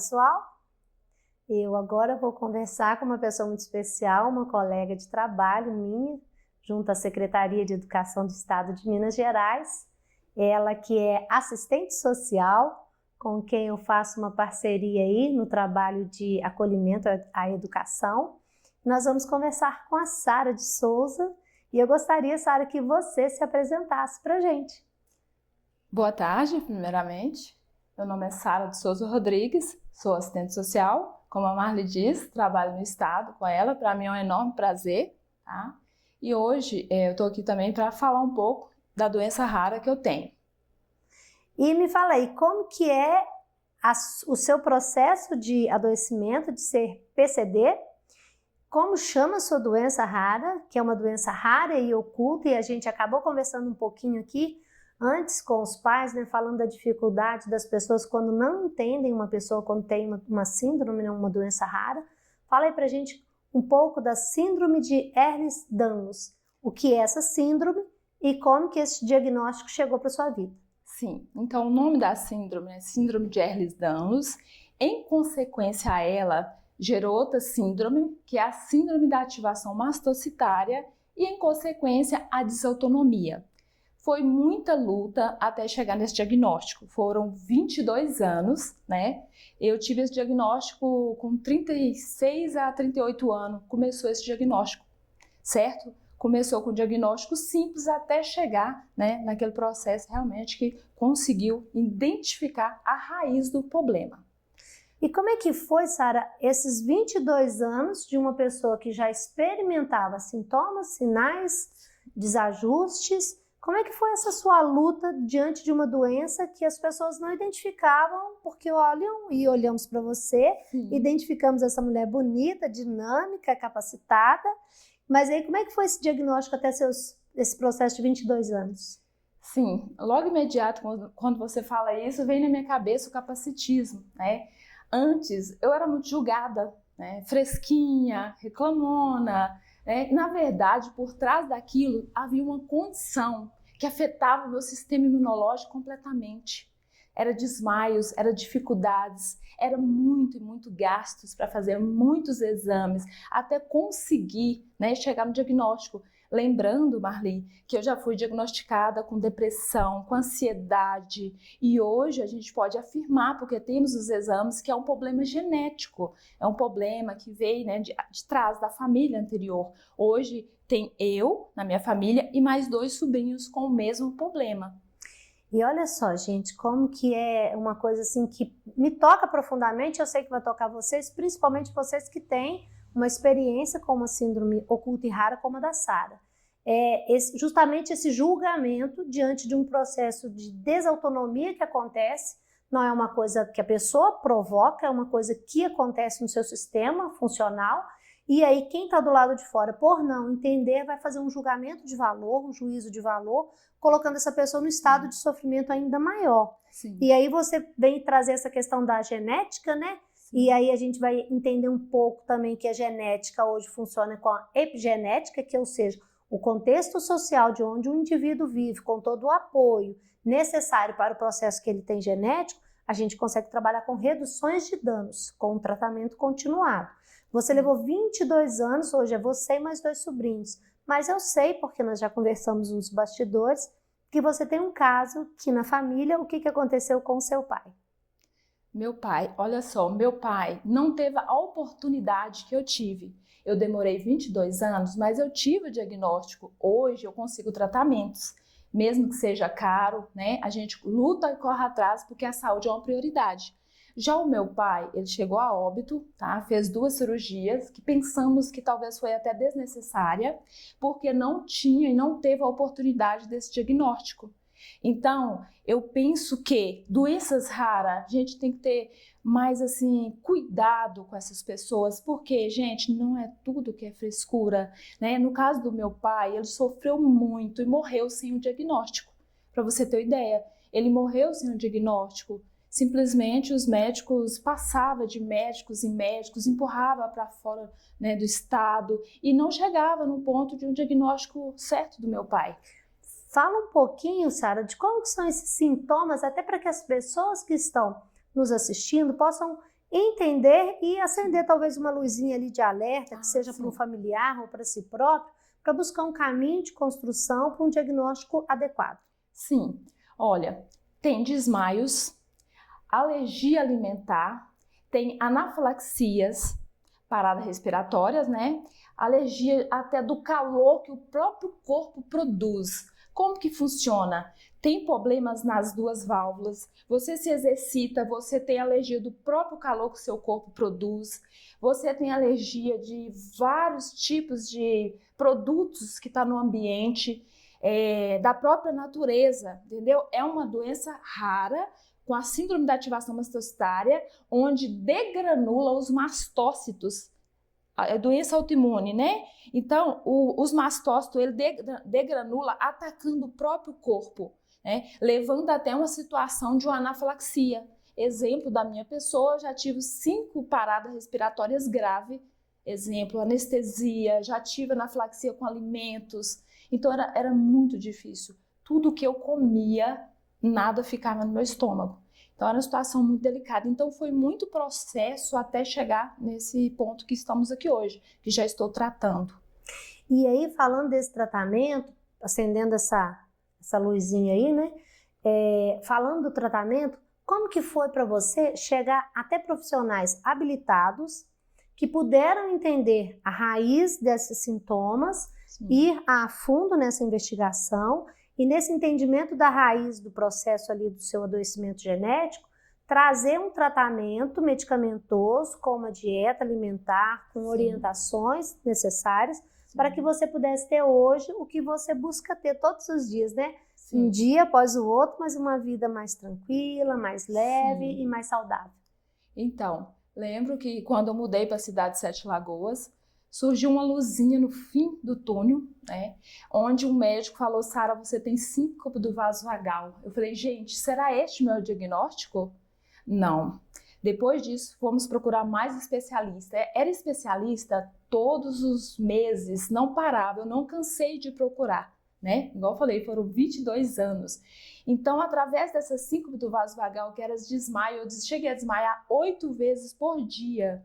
pessoal? Eu agora vou conversar com uma pessoa muito especial, uma colega de trabalho minha, junto à Secretaria de Educação do Estado de Minas Gerais. Ela que é assistente social, com quem eu faço uma parceria aí no trabalho de acolhimento à educação. Nós vamos conversar com a Sara de Souza e eu gostaria, Sara, que você se apresentasse para a gente. Boa tarde, primeiramente. Meu nome é Sara de Souza Rodrigues, sou assistente social, como a Marli diz, trabalho no Estado com ela, para mim é um enorme prazer, tá? E hoje eu estou aqui também para falar um pouco da doença rara que eu tenho. E me fala aí, como que é o seu processo de adoecimento, de ser PCD? Como chama a sua doença rara, que é uma doença rara e oculta, e a gente acabou conversando um pouquinho aqui antes com os pais, né, falando da dificuldade das pessoas quando não entendem uma pessoa quando tem uma síndrome, né, uma doença rara. Fala aí pra gente um pouco da síndrome de Ehlers-Danlos, o que é essa síndrome e como que esse diagnóstico chegou para sua vida. Sim, então o nome da síndrome é síndrome de Ehlers-Danlos. Em consequência a ela, gerou outra síndrome, que é a síndrome da ativação mastocitária e, em consequência, a desautonomia. Foi muita luta até chegar nesse diagnóstico. Foram 22 anos, né? Eu tive esse diagnóstico com 36 a 38 anos, começou esse diagnóstico, certo? Começou com um diagnóstico simples até chegar, né, naquele processo realmente que conseguiu identificar a raiz do problema. E como é que foi, Sara, esses 22 anos de uma pessoa que já experimentava sintomas, sinais, desajustes? Como é que foi essa sua luta diante de uma doença que as pessoas não identificavam, porque olham e olhamos para você, identificamos essa mulher bonita, dinâmica, capacitada, mas aí como é que foi esse diagnóstico até esse processo de 22 anos? Sim, logo imediato, quando você fala isso, vem na minha cabeça o capacitismo, né? Antes, eu era muito julgada, né? Fresquinha, reclamona, né? Na verdade, por trás daquilo, havia uma condição que afetava o meu sistema imunológico completamente. Era desmaios, era dificuldades, era muito gastos para fazer muitos exames, até conseguir, né, chegar no diagnóstico. Lembrando, Marli, que eu já fui diagnosticada com depressão, com ansiedade, e hoje a gente pode afirmar, porque temos os exames, que é um problema genético, é um problema que veio, né, de trás da família anterior. Hoje tem eu, na minha família, e mais 2 sobrinhos com o mesmo problema. E olha só, gente, como que é uma coisa assim que me toca profundamente, eu sei que vai tocar vocês, principalmente vocês que têm uma experiência com uma síndrome oculta e rara como a da Sara. Justamente esse julgamento diante de um processo de desautonomia que acontece, não é uma coisa que a pessoa provoca, é uma coisa que acontece no seu sistema funcional, e aí quem está do lado de fora, por não entender, vai fazer um julgamento de valor, um juízo de valor, colocando essa pessoa no estado de sofrimento ainda maior. Sim. E aí você vem trazer essa questão da genética, né? E aí a gente vai entender um pouco também que a genética hoje funciona com a epigenética, que ou seja, o contexto social de onde o indivíduo vive, com todo o apoio necessário para o processo que ele tem genético, a gente consegue trabalhar com reduções de danos, com um tratamento continuado. Você levou 22 anos, hoje é você e mais 2 sobrinhos, mas eu sei, porque nós já conversamos nos bastidores, que você tem um caso que na família, o que aconteceu com o seu pai? Meu pai, olha só, meu pai não teve a oportunidade que eu tive. Eu demorei 22 anos, mas eu tive o diagnóstico. Hoje eu consigo tratamentos, mesmo que seja caro, né? A gente luta e corre atrás porque a saúde é uma prioridade. Já o meu pai, ele chegou a óbito, tá? Fez 2 cirurgias que pensamos que talvez foi até desnecessária, porque não tinha e não teve a oportunidade desse diagnóstico. Então, eu penso que doenças raras, a gente tem que ter mais assim, cuidado com essas pessoas, porque, gente, não é tudo que é frescura, né? No caso do meu pai, ele sofreu muito e morreu sem o diagnóstico. Para você ter uma ideia, ele morreu sem o diagnóstico. Simplesmente os médicos passavam de médicos em médicos, empurrava para fora, né, do estado e não chegava no ponto de um diagnóstico certo do meu pai. Fala um pouquinho, Sara, de como que são esses sintomas, até para que as pessoas que estão nos assistindo possam entender e acender talvez uma luzinha ali de alerta, que seja sim. para um familiar ou para si próprio, para buscar um caminho de construção para um diagnóstico adequado. Sim, olha, tem desmaios, alergia alimentar, tem anafilaxias, paradas respiratórias, né? Alergia até do calor que o próprio corpo produz. Como que funciona? Tem problemas nas duas válvulas, você se exercita, você tem alergia do próprio calor que o seu corpo produz, você tem alergia de vários tipos de produtos que estão no ambiente, da própria natureza, entendeu? É uma doença rara, com a síndrome da ativação mastocitária, onde degranula os mastócitos. É doença autoimune, né? Então, os mastócitos, ele degranula atacando o próprio corpo, né? Levando até uma situação de uma anafilaxia. Exemplo da minha pessoa, eu já tive 5 paradas respiratórias graves. Exemplo, anestesia, já tive anafilaxia com alimentos. Então, era muito difícil. Tudo que eu comia, nada ficava no meu estômago. Então, era uma situação muito delicada. Então, foi muito processo até chegar nesse ponto que estamos aqui hoje, que já estou tratando. E aí, falando desse tratamento, acendendo essa luzinha aí, né? Falando do tratamento, como que foi para você chegar até profissionais habilitados que puderam entender a raiz desses sintomas, sim, ir a fundo nessa investigação e nesse entendimento da raiz do processo ali do seu adoecimento genético, trazer um tratamento medicamentoso com uma dieta alimentar, com, sim, orientações necessárias, sim, para que você pudesse ter hoje o que você busca ter todos os dias, né? Sim. Um dia após o outro, mas uma vida mais tranquila, mais leve, sim, e mais saudável. Então, lembro que quando eu mudei para a cidade de Sete Lagoas, surgiu uma luzinha no fim do túnel, né? Onde um médico falou: Sara, você tem síncope do vaso vagal. Eu falei: gente, será este meu diagnóstico? Não. Depois disso, fomos procurar mais especialista. Era especialista todos os meses, não parava, eu não cansei de procurar, né? Igual eu falei, foram 22 anos. Então, através dessas síncope do vaso vagal, que era desmaio, eu cheguei a desmaiar 8 vezes por dia.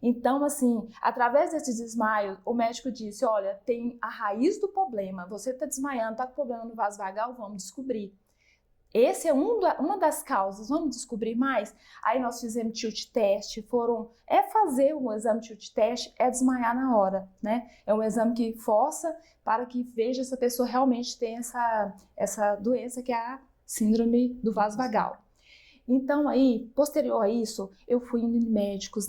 Então, assim, através desse desmaio, o médico disse: olha, tem a raiz do problema, você está desmaiando, está com problema no vaso vagal, vamos descobrir. Esse é uma das causas, vamos descobrir mais? Aí nós fizemos tilt teste, fazer um exame tilt teste, é desmaiar na hora, né? É um exame que força para que veja se a pessoa realmente tem essa doença que é a síndrome do vaso vagal. Então aí, posterior a isso, eu fui indo em médicos.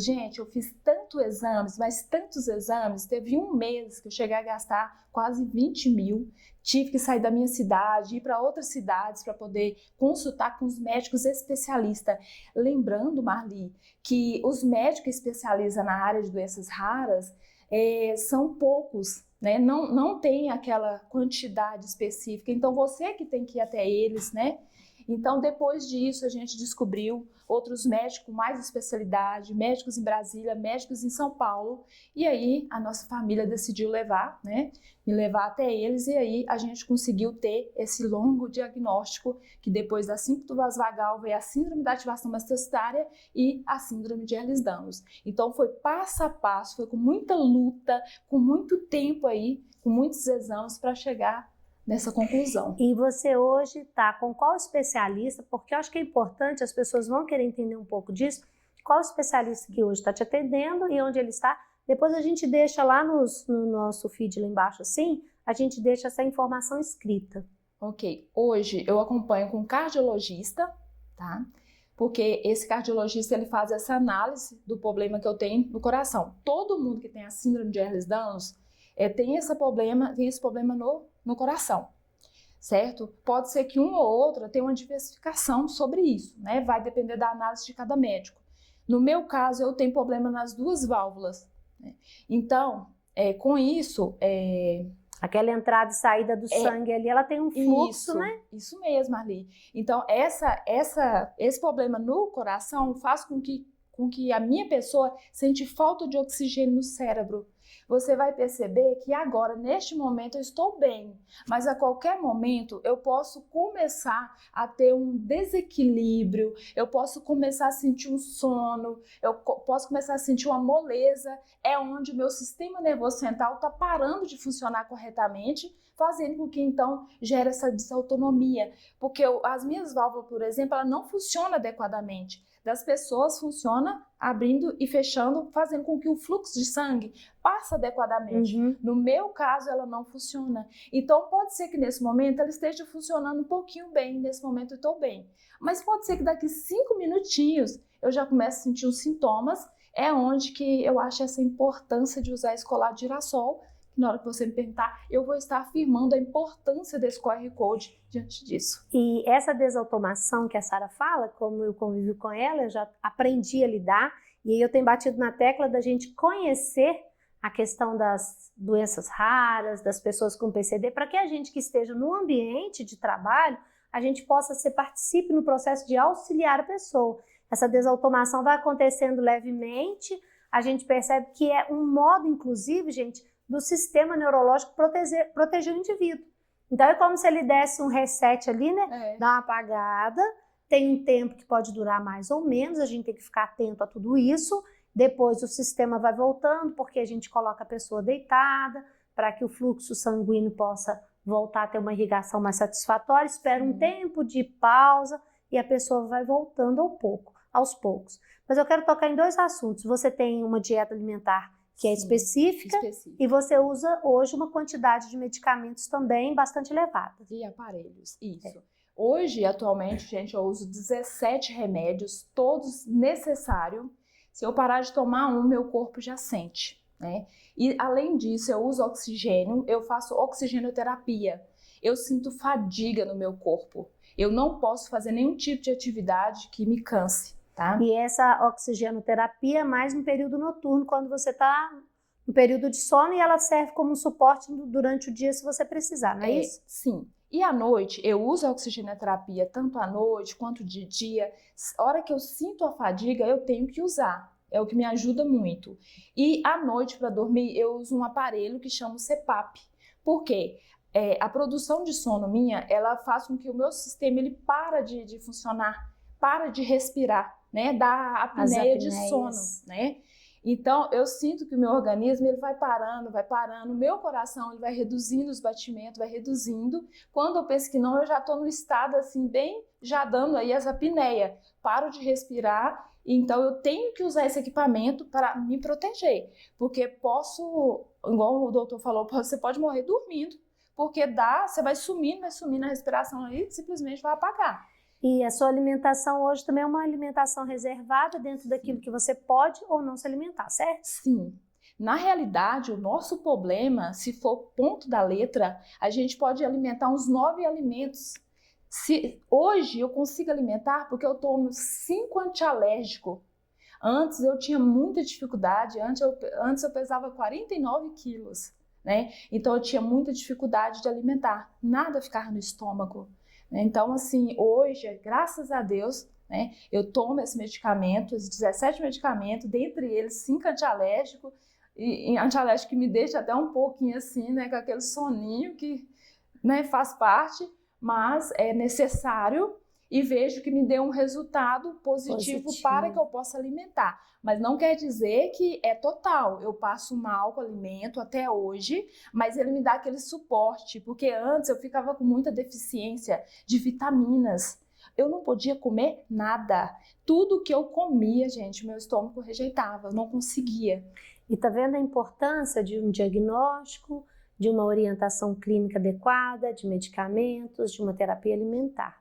Gente, eu fiz tantos exames, mas tantos exames, teve um mês que eu cheguei a gastar quase 20 mil, tive que sair da minha cidade, ir para outras cidades para poder consultar com os médicos especialistas. Lembrando, Marli, que os médicos que especializam na área de doenças raras são poucos, né? Não tem aquela quantidade específica, então você que tem que ir até eles, né? Então, depois disso, a gente descobriu outros médicos com mais especialidade, médicos em Brasília, médicos em São Paulo, e aí a nossa família decidiu me levar até eles, e aí a gente conseguiu ter esse longo diagnóstico, que depois da síndrome do vaso vagal veio a síndrome da ativação mastocitária e a síndrome de Ehlers-Danlos. Então, foi passo a passo, foi com muita luta, com muito tempo aí, com muitos exames para chegar nessa conclusão. E você hoje está com qual especialista? Porque eu acho que é importante, as pessoas vão querer entender um pouco disso. Qual especialista que hoje está te atendendo e onde ele está? Depois a gente deixa lá no nosso feed lá embaixo, assim, a gente deixa essa informação escrita. Ok. Hoje eu acompanho com um cardiologista, tá? Porque esse cardiologista, ele faz essa análise do problema que eu tenho no coração. Todo mundo que tem a síndrome de Ehlers-Danlos tem esse problema no coração, certo? Pode ser que um ou outro tenha uma diversificação sobre isso, né? Vai depender da análise de cada médico. No meu caso, eu tenho problema nas duas válvulas, né? Então, com isso... Aquela entrada e saída do sangue ali, ela tem um fluxo, isso, né? Isso mesmo, Marli. Então, esse problema no coração faz com que com que a minha pessoa sente falta de oxigênio no cérebro. Você vai perceber que agora, neste momento, eu estou bem, mas a qualquer momento eu posso começar a ter um desequilíbrio, eu posso começar a sentir um sono, eu posso começar a sentir uma moleza, é onde o meu sistema nervoso central está parando de funcionar corretamente, fazendo com que então gere essa desautonomia, porque as minhas válvulas, por exemplo, ela não funcionam adequadamente. Das pessoas funciona abrindo e fechando, fazendo com que o fluxo de sangue passe adequadamente. No meu caso, ela não funciona. Então, pode ser que nesse momento ela esteja funcionando um pouquinho bem, nesse momento eu estou bem. Mas pode ser que daqui 5 minutinhos eu já comece a sentir os sintomas, é onde que eu acho essa importância de usar esse colar de girassol. Na hora que você me perguntar, eu vou estar afirmando a importância desse QR Code diante disso. E essa desautomação que a Sara fala, como eu convivo com ela, eu já aprendi a lidar, e aí eu tenho batido na tecla da gente conhecer a questão das doenças raras, das pessoas com PCD, para que a gente que esteja no ambiente de trabalho, a gente possa participe no processo de auxiliar a pessoa. Essa desautomação vai acontecendo levemente, a gente percebe que é um modo, inclusive, gente, do sistema neurológico proteger o indivíduo. Então é como se ele desse um reset ali, né? Dá uma apagada, tem um tempo que pode durar mais ou menos, a gente tem que ficar atento a tudo isso, depois o sistema vai voltando, porque a gente coloca a pessoa deitada, para que o fluxo sanguíneo possa voltar a ter uma irrigação mais satisfatória, espera um tempo de pausa e a pessoa vai voltando aos poucos. Mas eu quero tocar em 2 assuntos. Você tem uma dieta alimentar que é específica, e você usa hoje uma quantidade de medicamentos também bastante elevada. E aparelhos, isso. Hoje, atualmente, gente, eu uso 17 remédios, todos necessários. Se eu parar de tomar um, meu corpo já sente, né? E além disso, eu uso oxigênio, eu faço oxigenoterapia. Eu sinto fadiga no meu corpo. Eu não posso fazer nenhum tipo de atividade que me canse. Tá? E essa oxigenoterapia é mais no período noturno, quando você está no período de sono, e ela serve como um suporte durante o dia se você precisar, não é isso? Sim. E à noite, eu uso a oxigenoterapia tanto à noite quanto de dia. A hora que eu sinto a fadiga, eu tenho que usar. É o que me ajuda muito. E à noite, para dormir, eu uso um aparelho que chama o CPAP. Por quê? A produção de sono minha, ela faz com que o meu sistema ele para de funcionar, para de respirar. Né, da apneia de sono, né? Então, eu sinto que o meu organismo ele vai parando, o meu coração ele vai reduzindo os batimentos, vai reduzindo. Quando eu penso que não, eu já estou no estado assim, bem, já dando aí essa apneia. Paro de respirar, então eu tenho que usar esse equipamento para me proteger. Porque posso, igual o doutor falou, você pode morrer dormindo, porque você vai sumindo a respiração aí, simplesmente vai apagar. E a sua alimentação hoje também é uma alimentação reservada dentro daquilo que você pode ou não se alimentar, certo? Sim. Na realidade, o nosso problema, se for ponto da letra, a gente pode alimentar uns 9 alimentos. Hoje eu consigo alimentar porque eu tomo 5 antialérgicos. Antes eu tinha muita dificuldade, antes eu pesava 49 quilos, né? Então eu tinha muita dificuldade de alimentar, nada ficava no estômago. Então, assim, hoje, graças a Deus, né, eu tomo esse medicamento, esses 17 medicamentos, dentre eles 5 antialérgicos, e antialérgico que me deixa até um pouquinho assim, né, com aquele soninho que, né, faz parte, mas é necessário e vejo que me deu um resultado positivo para que eu possa alimentar. Mas não quer dizer que é total. Eu passo mal com o alimento até hoje, mas ele me dá aquele suporte, porque antes eu ficava com muita deficiência de vitaminas. Eu não podia comer nada. Tudo que eu comia, gente, meu estômago rejeitava, eu não conseguia. E tá vendo a importância de um diagnóstico, de uma orientação clínica adequada, de medicamentos, de uma terapia alimentar.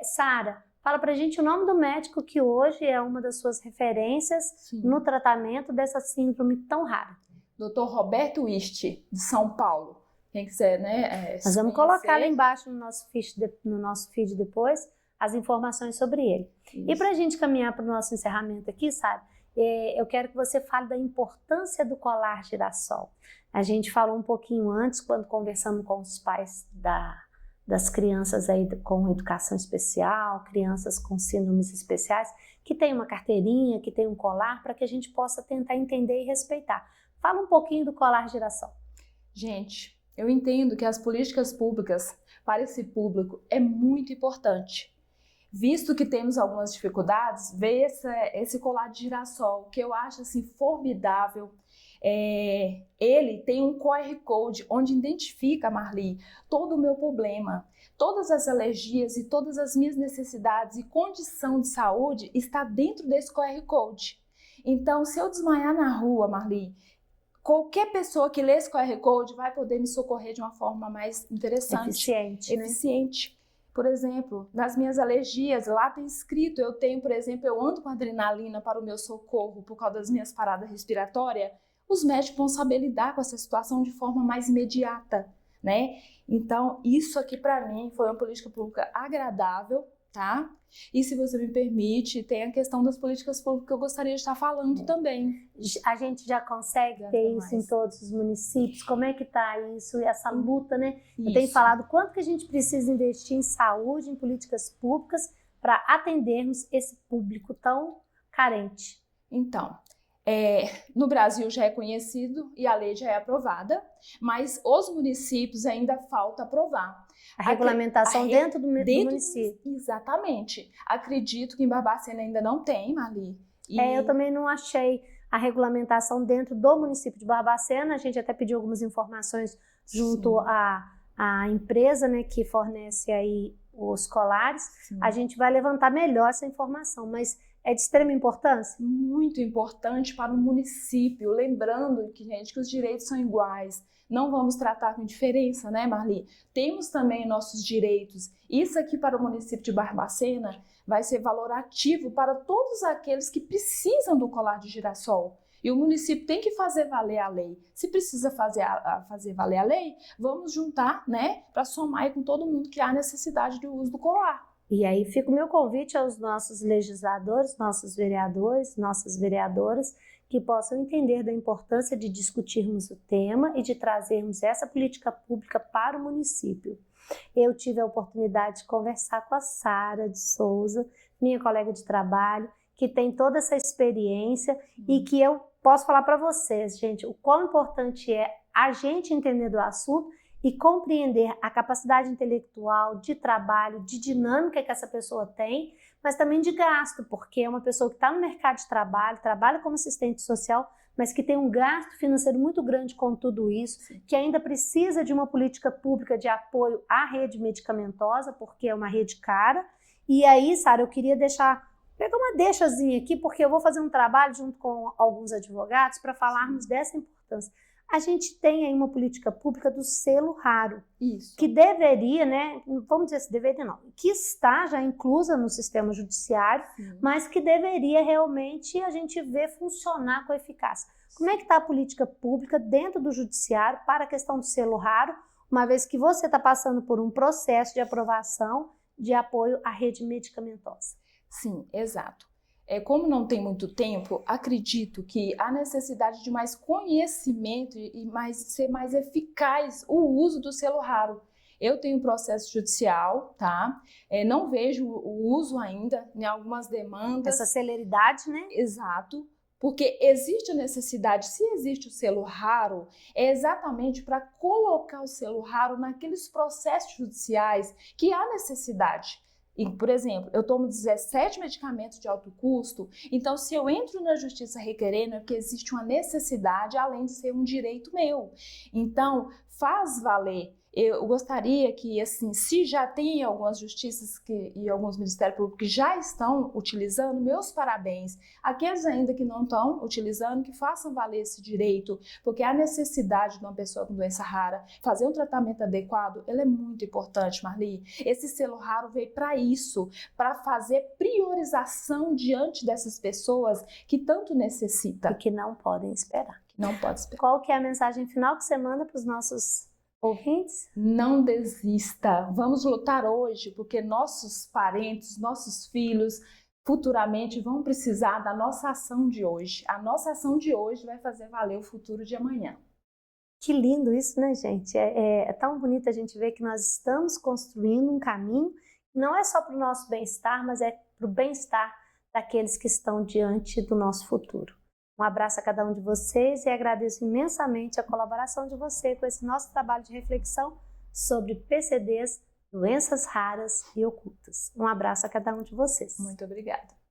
Sara, fala pra gente o nome do médico que hoje é uma das suas referências no tratamento dessa síndrome tão rara. Dr. Roberto Wist, de São Paulo. Quem quiser, né? Nós vamos colocar lá embaixo no nosso feed depois as informações sobre ele. Isso. E pra gente caminhar para o nosso encerramento aqui, Sara, eu quero que você fale da importância do colar girassol. A gente falou um pouquinho antes, quando conversamos com os pais das crianças aí com educação especial, crianças com síndromes especiais, que tem uma carteirinha, que tem um colar, para que a gente possa tentar entender e respeitar. Fala um pouquinho do colar girassol. Gente, eu entendo que as políticas públicas para esse público é muito importante. Visto que temos algumas dificuldades, veio esse colar de girassol, que eu acho assim formidável. Ele tem um QR Code onde identifica, Marli, todo o meu problema, todas as alergias e todas as minhas necessidades e condição de saúde está dentro desse QR Code. Então, se eu desmaiar na rua, Marli, qualquer pessoa que lê esse QR Code vai poder me socorrer de uma forma mais interessante. Eficiente. Né? Por exemplo, nas minhas alergias, lá tem escrito, eu ando com adrenalina para o meu socorro por causa das minhas paradas respiratórias. Os médicos vão saber lidar com essa situação de forma mais imediata, né? Então, isso aqui para mim foi uma política pública agradável, tá? E se você me permite, tem a questão das políticas públicas que eu gostaria de estar falando também. A gente já consegue ter isso em todos os municípios? Como é que tá isso e essa luta, né? Eu tenho falado quanto que a gente precisa investir em saúde, em políticas públicas para atendermos esse público tão carente. Então, no Brasil já é conhecido e a lei já é aprovada, mas os municípios ainda falta aprovar. A regulamentação dentro do município. Exatamente. Acredito que em Barbacena ainda não tem, Marli. Eu também não achei a regulamentação dentro do município de Barbacena. A gente até pediu algumas informações junto à empresa, né, que fornece aí os colares. Sim. A gente vai levantar melhor essa informação, mas é de extrema importância? Muito importante para o município, lembrando que os direitos são iguais. Não vamos tratar com diferença, né, Marli? Temos também nossos direitos. Isso aqui para o município de Barbacena vai ser valorativo para todos aqueles que precisam do colar de girassol. E o município tem que fazer valer a lei. Se precisa fazer valer a lei, vamos juntar, né, para somar aí com todo mundo que há necessidade do uso do colar. E aí fica o meu convite aos nossos legisladores, nossos vereadores, nossas vereadoras, que possam entender da importância de discutirmos o tema e de trazermos essa política pública para o município. Eu tive a oportunidade de conversar com a Sara de Souza, minha colega de trabalho, que tem toda essa experiência e que eu posso falar para vocês, gente, o quão importante é a gente entender do assunto e compreender a capacidade intelectual, de trabalho, de dinâmica que essa pessoa tem, mas também de gasto, porque é uma pessoa que está no mercado de trabalho, trabalha como assistente social, mas que tem um gasto financeiro muito grande com tudo isso, que ainda precisa de uma política pública de apoio à rede medicamentosa, porque é uma rede cara. E aí, Sara, eu queria pegar uma deixazinha aqui, porque eu vou fazer um trabalho junto com alguns advogados para falarmos dessa importância. A gente tem aí uma política pública do selo raro, que deveria, né, vamos dizer assim, deveria não, que está já inclusa no sistema judiciário, mas que deveria realmente a gente ver funcionar com eficácia. Como é que está a política pública dentro do judiciário para a questão do selo raro, uma vez que você está passando por um processo de aprovação de apoio à rede medicamentosa? Sim, exato. Como não tem muito tempo, acredito que há necessidade de mais conhecimento e ser mais eficaz o uso do selo raro. Eu tenho processo judicial, tá? Não vejo o uso ainda em algumas demandas. Essa celeridade, né? Exato. Porque existe a necessidade, se existe o selo raro, é exatamente para colocar o selo raro naqueles processos judiciais que há necessidade. E, por exemplo, eu tomo 17 medicamentos de alto custo, então se eu entro na justiça requerendo é porque existe uma necessidade, além de ser um direito meu. Então, faz valer. Eu gostaria que, assim, se já tem algumas justiças e alguns ministérios públicos que já estão utilizando, meus parabéns. Aqueles ainda que não estão utilizando, que façam valer esse direito, porque a necessidade de uma pessoa com doença rara fazer um tratamento adequado, ela é muito importante, Marli. Esse selo raro veio para isso, para fazer priorização diante dessas pessoas que tanto necessitam. E que não podem esperar. Não pode esperar. Qual que é a mensagem final que você manda para os nossos ouvintes? Não desista, vamos lutar hoje, porque nossos parentes, nossos filhos, futuramente vão precisar da nossa ação de hoje. A nossa ação de hoje vai fazer valer o futuro de amanhã. Que lindo isso, né, gente? É tão bonito a gente ver que nós estamos construindo um caminho, não é só para o nosso bem-estar, mas é para o bem-estar daqueles que estão diante do nosso futuro. Um abraço a cada um de vocês e agradeço imensamente a colaboração de você com esse nosso trabalho de reflexão sobre PCDs, doenças raras e ocultas. Um abraço a cada um de vocês. Muito obrigada.